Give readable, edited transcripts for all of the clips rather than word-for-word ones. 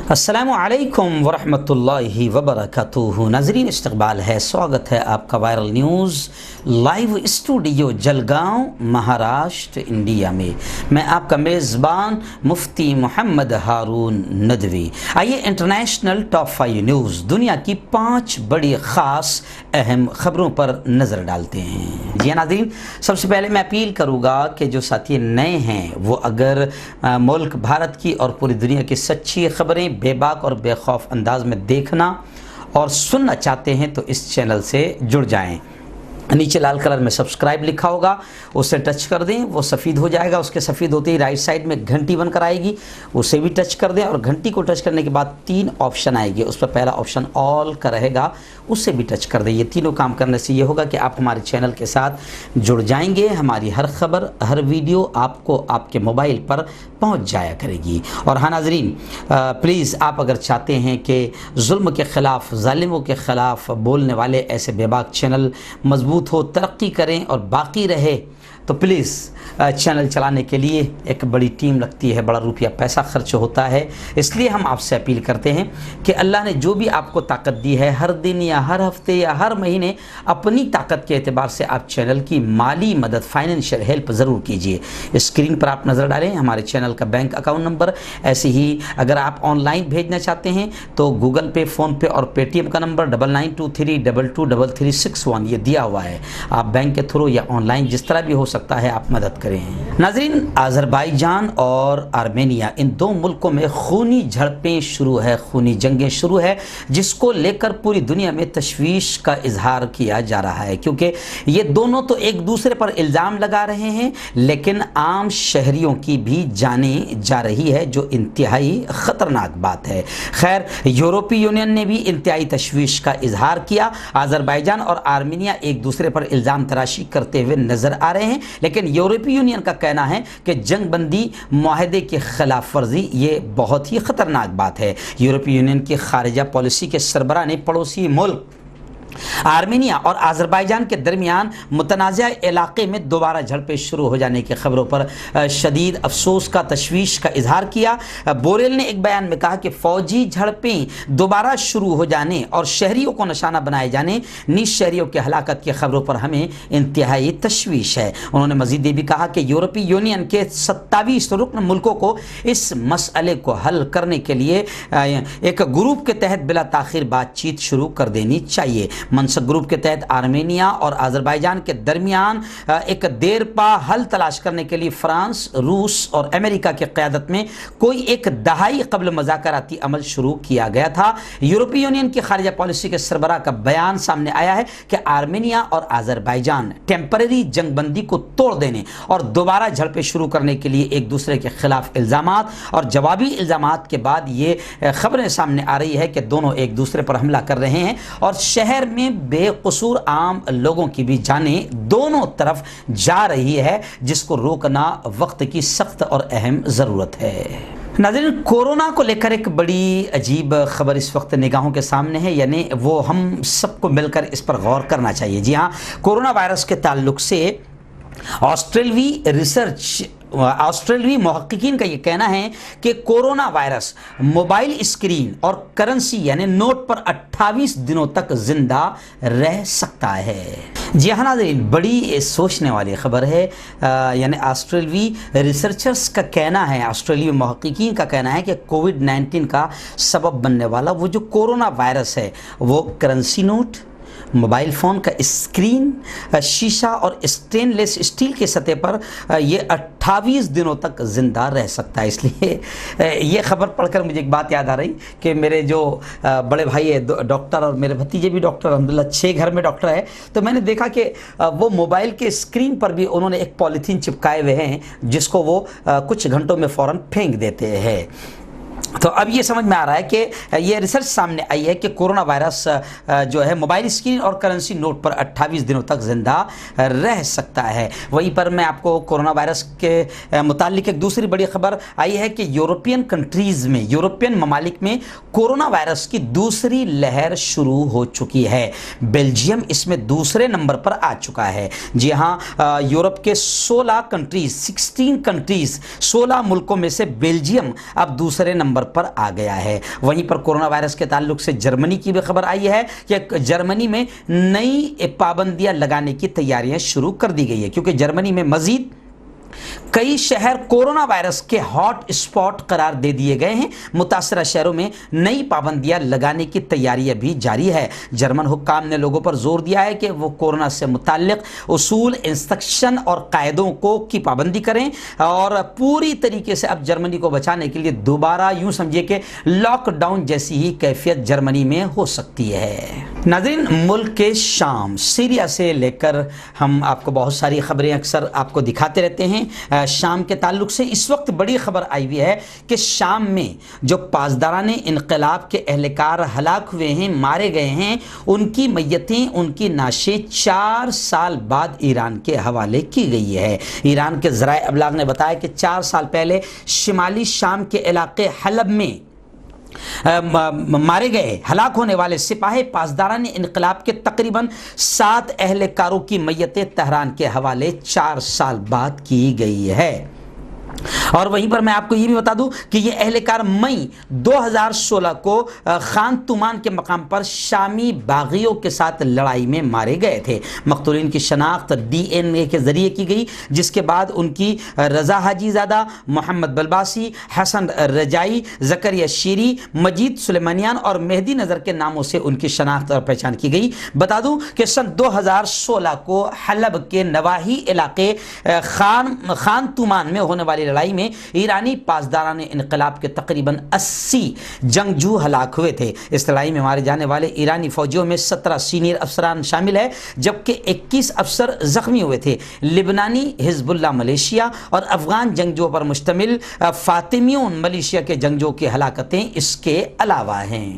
السلام علیکم ورحمۃ اللہ وبرکاتہ۔ ناظرین استقبال ہے، سواگت ہے آپ کا viral news live studio Jalgaon Maharashtra India میں آپ کا میزبان مفتی محمد ہارون ندوی۔ آئیے انٹرنیشنل ٹاپ 5 نیوز، دنیا کی 5 بڑی خاص اہم خبروں پر نظر ڈالتے ہیں۔ جی ناظرین، سب سے پہلے میں اپیل کروں گا کہ جو ساتھی نئے ہیں وہ اگر ملک بھارت کی اور پوری دنیا کی سچی خبریں بے باک اور بے خوف انداز میں دیکھنا اور سننا چاہتے ہیں تو اس چینل سے جڑ جائیں۔ نیچے لال کلر میں سبسکرائب لکھا ہوگا، اسے ٹچ کر دیں، وہ سفید ہو جائے گا۔ اس کے سفید ہوتے ہی رائٹ سائڈ میں گھنٹی بن کر آئے گی، اسے بھی ٹچ کر دیں، اور گھنٹی کو ٹچ کرنے کے بعد 3 آپشن آئے گی۔ اس پر پہلا آپشن آل کا رہے گا، اسے بھی ٹچ کر دیں۔ یہ تینوں کام کرنے سے یہ ہوگا کہ آپ ہمارے چینل کے ساتھ جڑ جائیں گے، ہماری ہر خبر ہر ویڈیو آپ کو آپ کے موبائل پر پہنچ جایا کرے گی۔ اور ہاں ناظرین، پلیز آپ اگر چاہتے ہیں کہ ظلم کے خلاف، ظالموں کے خلاف بولنے والے ایسے بے باک چینل مضبوط ہو، ترقی کریں اور باقی رہے، تو پلیز چینل چلانے کے لیے ایک بڑی ٹیم لگتی ہے، بڑا روپیہ پیسہ خرچ ہوتا ہے۔ اس لیے ہم آپ سے اپیل کرتے ہیں کہ اللہ نے جو بھی آپ کو طاقت دی ہے، ہر دن یا ہر ہفتے یا ہر مہینے اپنی طاقت کے اعتبار سے آپ چینل کی مالی مدد، فائنینشیل ہیلپ ضرور کیجیے۔ اسکرین پر آپ نظر ڈالیں ہمارے چینل کا بینک اکاؤنٹ نمبر۔ ایسے ہی اگر آپ آن لائن بھیجنا چاہتے ہیں تو گوگل پے، فون پے اور پے ٹی ایم کا نمبر 9923223361 یہ دیا ہوا ہے۔ آپ بینک کے تھرو یا آن لائن جس طرح بھی ہو سکتا ہے آپ مدد کریں۔ ناظرین، آذربائیجان اور آرمینیا، ان 2 ملکوں میں خونی جھڑپیں شروع ہے، خونی جنگیں شروع ہے، جس کو لے کر پوری دنیا میں تشویش کا اظہار کیا جا رہا ہے، کیونکہ یہ دونوں تو ایک دوسرے پر الزام لگا رہے ہیں، لیکن عام شہریوں کی بھی جانیں جا رہی ہے، جو انتہائی خطرناک بات ہے۔ خیر، یورپی یونین نے بھی انتہائی تشویش کا اظہار کیا۔ آذربائیجان اور آرمینیا ایک دوسرے پر الزام تراشی کرتے ہوئے نظر آ رہے ہیں، لیکن یورپی یونین کا کہنا ہے کہ جنگ بندی معاہدے کی خلاف ورزی یہ بہت ہی خطرناک بات ہے۔ یورپی یونین کی خارجہ پالیسی کے سربراہ نے پڑوسی ملک آرمینیا اور آذربائیجان کے درمیان متنازع علاقے میں دوبارہ جھڑپیں شروع ہو جانے کی خبروں پر شدید افسوس کا، تشویش کا اظہار کیا۔ بوریل نے ایک بیان میں کہا کہ فوجی جھڑپیں دوبارہ شروع ہو جانے اور شہریوں کو نشانہ بنائے جانے، نیز شہریوں کی ہلاکت کی خبروں پر ہمیں انتہائی تشویش ہے۔ انہوں نے مزید یہ بھی کہا کہ یورپی یونین کے 27 رکن ملکوں کو اس مسئلے کو حل کرنے کے لیے ایک گروپ کے تحت بلا تاخیر بات چیت شروع کر دینی چاہیے۔ منسک گروپ کے تحت آرمینیا اور آذربائیجان کے درمیان ایک دیرپا حل تلاش کرنے کے لیے فرانس، روس اور امریکہ کی قیادت میں کوئی 1 دہائی قبل مذاکراتی عمل شروع کیا گیا تھا۔ یورپی یونین کی خارجہ پالیسی کے سربراہ کا بیان سامنے آیا ہے کہ آرمینیا اور آذربائیجان ٹیمپرری جنگ بندی کو توڑ دینے اور دوبارہ جھڑپیں شروع کرنے کے لیے ایک دوسرے کے خلاف الزامات اور جوابی الزامات کے بعد یہ خبریں سامنے آ رہی ہے کہ دونوں ایک دوسرے پر حملہ کر رہے ہیں، اور شہر میں بے قصور عام لوگوں کی بھی جانیں دونوں طرف جا رہی ہے، جس کو روکنا وقت کی سخت اور اہم ضرورت ہے۔ ناظرین، کورونا کو لے کر ایک بڑی عجیب خبر اس وقت نگاہوں کے سامنے ہے، یعنی وہ ہم سب کو مل کر اس پر غور کرنا چاہیے۔ جی ہاں، کورونا وائرس کے تعلق سے آسٹریلوی محققین کا یہ کہنا ہے کہ کورونا وائرس موبائل اسکرین اور کرنسی یعنی نوٹ پر 28 دنوں تک زندہ رہ سکتا ہے۔ جی ہاں ناظرین، بڑی سوچنے والی خبر ہے، یعنی آسٹریلوی ریسرچرز کا کہنا ہے، آسٹریلوی محققین کا کہنا ہے کہ کووڈ-19 کا سبب بننے والا وہ جو کورونا وائرس ہے وہ کرنسی نوٹ، موبائل فون کا اسکرین، شیشہ اور اسٹین لیس اسٹیل کی سطح پر یہ 28 دنوں تک زندہ رہ سکتا ہے۔ اس لیے یہ خبر پڑھ کر مجھے ایک بات یاد آ رہی کہ میرے جو بڑے بھائی ہے ڈاکٹر اور میرے بھتیجے بھی ڈاکٹر، الحمدللہ 6 گھر میں ڈاکٹر ہے، تو میں نے دیکھا کہ وہ موبائل کے اسکرین پر بھی انہوں نے ایک پولیتھین چپکائے ہوئے ہیں جس کو وہ کچھ گھنٹوں میں فوراً پھینک دیتے ہیں۔ تو اب یہ سمجھ میں آ رہا ہے کہ یہ ریسرچ سامنے آئی ہے کہ کورونا وائرس جو ہے موبائل اسکرین اور کرنسی نوٹ پر 28 دنوں تک زندہ رہ سکتا ہے۔ وہیں پر میں آپ کو کورونا وائرس کے متعلق ایک دوسری بڑی خبر آئی ہے کہ یورپین کنٹریز میں، یورپین ممالک میں کورونا وائرس کی دوسری لہر شروع ہو چکی ہے۔ بیلجیم اس میں دوسرے نمبر پر آ چکا ہے۔ جی ہاں، یورپ کے 16 کنٹریز 16 ملکوں میں سے بیلجیم اب دوسرے نمبر نمبر پر آ گیا ہے۔ وہیں پر کورونا وائرس کے تعلق سے جرمنی کی بھی خبر آئی ہے کہ جرمنی میں نئی پابندیاں لگانے کی تیاریاں شروع کر دی گئی ہے، کیونکہ جرمنی میں مزید کئی شہر کورونا وائرس کے ہاٹ اسپاٹ قرار دے دیے گئے ہیں۔ متاثرہ شہروں میں نئی پابندیاں لگانے کی تیاریاں بھی جاری ہے۔ جرمن حکام نے لوگوں پر زور دیا ہے کہ وہ کورونا سے متعلق اصول، انسٹرکشن اور قاعدوں کی پابندی کریں، اور پوری طریقے سے اب جرمنی کو بچانے کے لیے دوبارہ یوں سمجھیے کہ لاک ڈاؤن جیسی ہی کیفیت جرمنی میں ہو سکتی ہے۔ ناظرین، ملک کے شام، سیریا سے لے کر ہم آپ کو بہت ساری خبریں اکثر آپ کو دکھاتے رہتے ہیں۔ شام کے تعلق سے اس وقت بڑی خبر آئی ہوئی ہے کہ شام میں جو پاسداران انقلاب کے اہلکار ہلاک ہوئے ہیں، مارے گئے ہیں، ان کی میتیں، ان کی نعشیں 4 سال بعد ایران کے حوالے کی گئی ہے۔ ایران کے ذرائع ابلاغ نے بتایا کہ 4 سال پہلے شمالی شام کے علاقے حلب میں مارے گئے ہلاک ہونے والے سپاہی پاسداران انقلاب کے تقریباً 7 اہلکاروں کی میتیں تہران کے حوالے 4 سال بعد کی گئی ہے۔ اور وہیں پر میں آپ کو یہ بھی بتا دوں کہ یہ اہلکار مئی 2016 کو خان تومان کے مقام پر شامی باغیوں کے ساتھ لڑائی میں مارے گئے تھے۔ مقتولین کی شناخت DNA کے ذریعے کی گئی، جس کے بعد ان کی رضا حاجی زادہ، محمد بلباسی، حسن رجائی، زکریا شیری، مجید سلیمانیان اور مہدی نظر کے ناموں سے ان کی شناخت اور پہچان کی گئی۔ بتا دوں کہ سن 2016 کو حلب کے نواحی علاقے خان تومان میں ہونے والی لڑائی میں ایرانی پاسداران انقلاب کے تقریباً 80 جنگجو ہلاک ہوئے تھے۔ اس لڑائی میں مارے جانے والے ایرانی فوجیوں میں 17 سینئر افسران شامل ہیں، جبکہ 21 افسر زخمی ہوئے تھے۔ لبنانی حزب اللہ ملیشیا اور افغان جنگجوؤں پر مشتمل فاطمیون ملیشیا کے جنگجوؤں کی ہلاکتیں اس کے علاوہ ہیں۔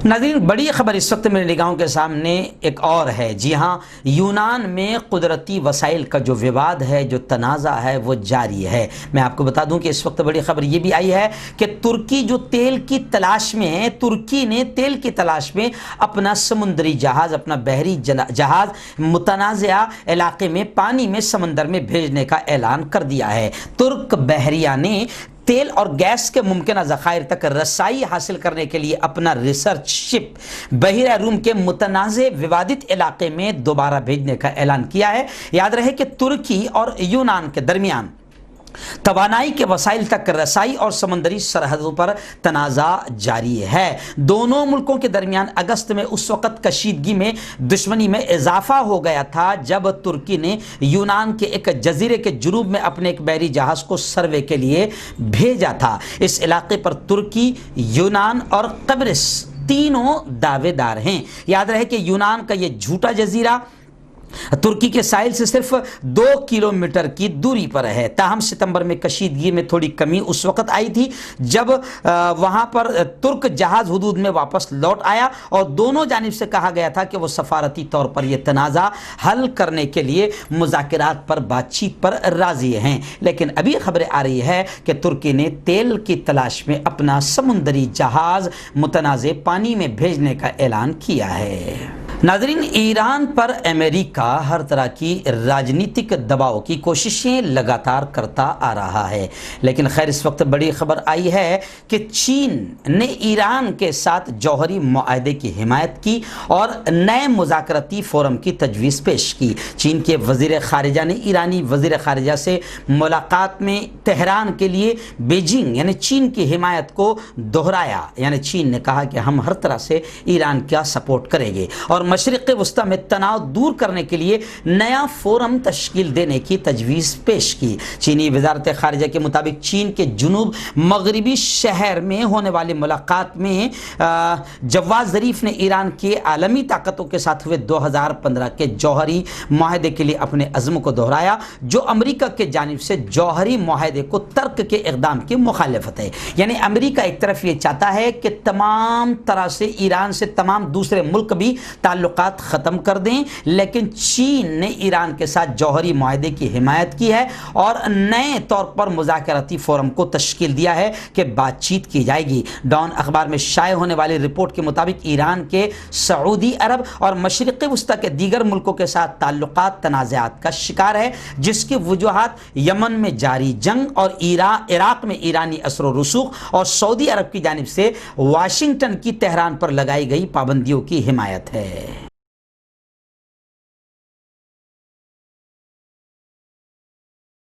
ناظرین، بڑی خبر اس وقت میرے نگاہوں کے سامنے ایک اور ہے۔ جی ہاں، یونان میں قدرتی وسائل کا جو وواد ہے، جو تنازع ہے، وہ جاری ہے۔ میں آپ کو بتا دوں کہ اس وقت بڑی خبر یہ بھی آئی ہے کہ ترکی جو تیل کی تلاش میں ہے، ترکی نے تیل کی تلاش میں اپنا سمندری جہاز، اپنا بحری جہاز متنازعہ علاقے میں، پانی میں، سمندر میں بھیجنے کا اعلان کر دیا ہے۔ ترک بحریہ نے تیل اور گیس کے ممکنہ ذخائر تک رسائی حاصل کرنے کے لیے اپنا ریسرچ شپ بحیرہ روم کے متنازع ووادت علاقے میں دوبارہ بھیجنے کا اعلان کیا ہے۔ یاد رہے کہ ترکی اور یونان کے درمیان توانائی کے وسائل تک رسائی اور سمندری سرحدوں پر تنازع جاری ہے۔ دونوں ملکوں کے درمیان اگست میں اس وقت کشیدگی میں، دشمنی میں اضافہ ہو گیا تھا جب ترکی نے یونان کے ایک جزیرے کے جنوب میں اپنے ایک بحری جہاز کو سروے کے لیے بھیجا تھا۔ اس علاقے پر ترکی، یونان اور قبرص تینوں دعوے دار ہیں۔ یاد رہے کہ یونان کا یہ جھوٹا جزیرہ ترکی کے ساحل سے صرف 2 کلومیٹر کی دوری پر ہے۔ تاہم ستمبر میں کشیدگی میں تھوڑی کمی اس وقت آئی تھی جب وہاں پر ترک جہاز حدود میں واپس لوٹ آیا اور دونوں جانب سے کہا گیا تھا کہ وہ سفارتی طور پر یہ تنازع حل کرنے کے لیے مذاکرات پر، بات چیت پر راضی ہیں۔ لیکن ابھی خبریں آ رہی ہے کہ ترکی نے تیل کی تلاش میں اپنا سمندری جہاز متنازع پانی میں بھیجنے کا اعلان کیا ہے۔ ناظرین، ایران پر امریکہ ہر طرح کی راجنیتک دباؤ کی کوششیں لگاتار کرتا آ رہا ہے، لیکن خیر اس وقت بڑی خبر آئی ہے کہ چین نے ایران کے ساتھ جوہری معاہدے کی حمایت کی اور نئے مذاکراتی فورم کی تجویز پیش کی۔ چین کے وزیر خارجہ نے ایرانی وزیر خارجہ سے ملاقات میں تہران کے لیے بیجنگ یعنی چین کی حمایت کو دہرایا۔ یعنی چین نے کہا کہ ہم ہر طرح سے ایران کا سپورٹ کریں گے اور مشرق وسطیٰ میں تناؤ دور کرنے کے لیے نیا فورم تشکیل دینے کی تجویز پیش کی۔ چینی وزارت خارجہ کے مطابق چین کے جنوب مغربی شہر میں ہونے والی ملاقات میں جواد ظریف نے ایران کے عالمی طاقتوں کے ساتھ ہوئے 2015 کے جوہری معاہدے کے لیے اپنے عزم کو دہرایا، جو امریکہ کے جانب سے جوہری معاہدے کو ترک کے اقدام کی مخالفت ہے۔ یعنی امریکہ ایک طرف یہ چاہتا ہے کہ تمام طرح سے ایران سے تمام دوسرے ملک بھی تعلق تعلقات ختم کر دیں، لیکن چین نے ایران کے ساتھ جوہری معاہدے کی حمایت کی ہے اور نئے طور پر مذاکراتی فورم کو تشکیل دیا ہے کہ بات چیت کی جائے گی۔ ڈان اخبار میں شائع ہونے والی رپورٹ کے مطابق ایران کے سعودی عرب اور مشرق وسطی کے دیگر ملکوں کے ساتھ تعلقات تنازعات کا شکار ہے، جس کی وجوہات یمن میں جاری جنگ اور عراق میں ایرانی اثر و رسوخ اور سعودی عرب کی جانب سے واشنگٹن کی تہران پر لگائی گئی پابندیوں کی حمایت ہے۔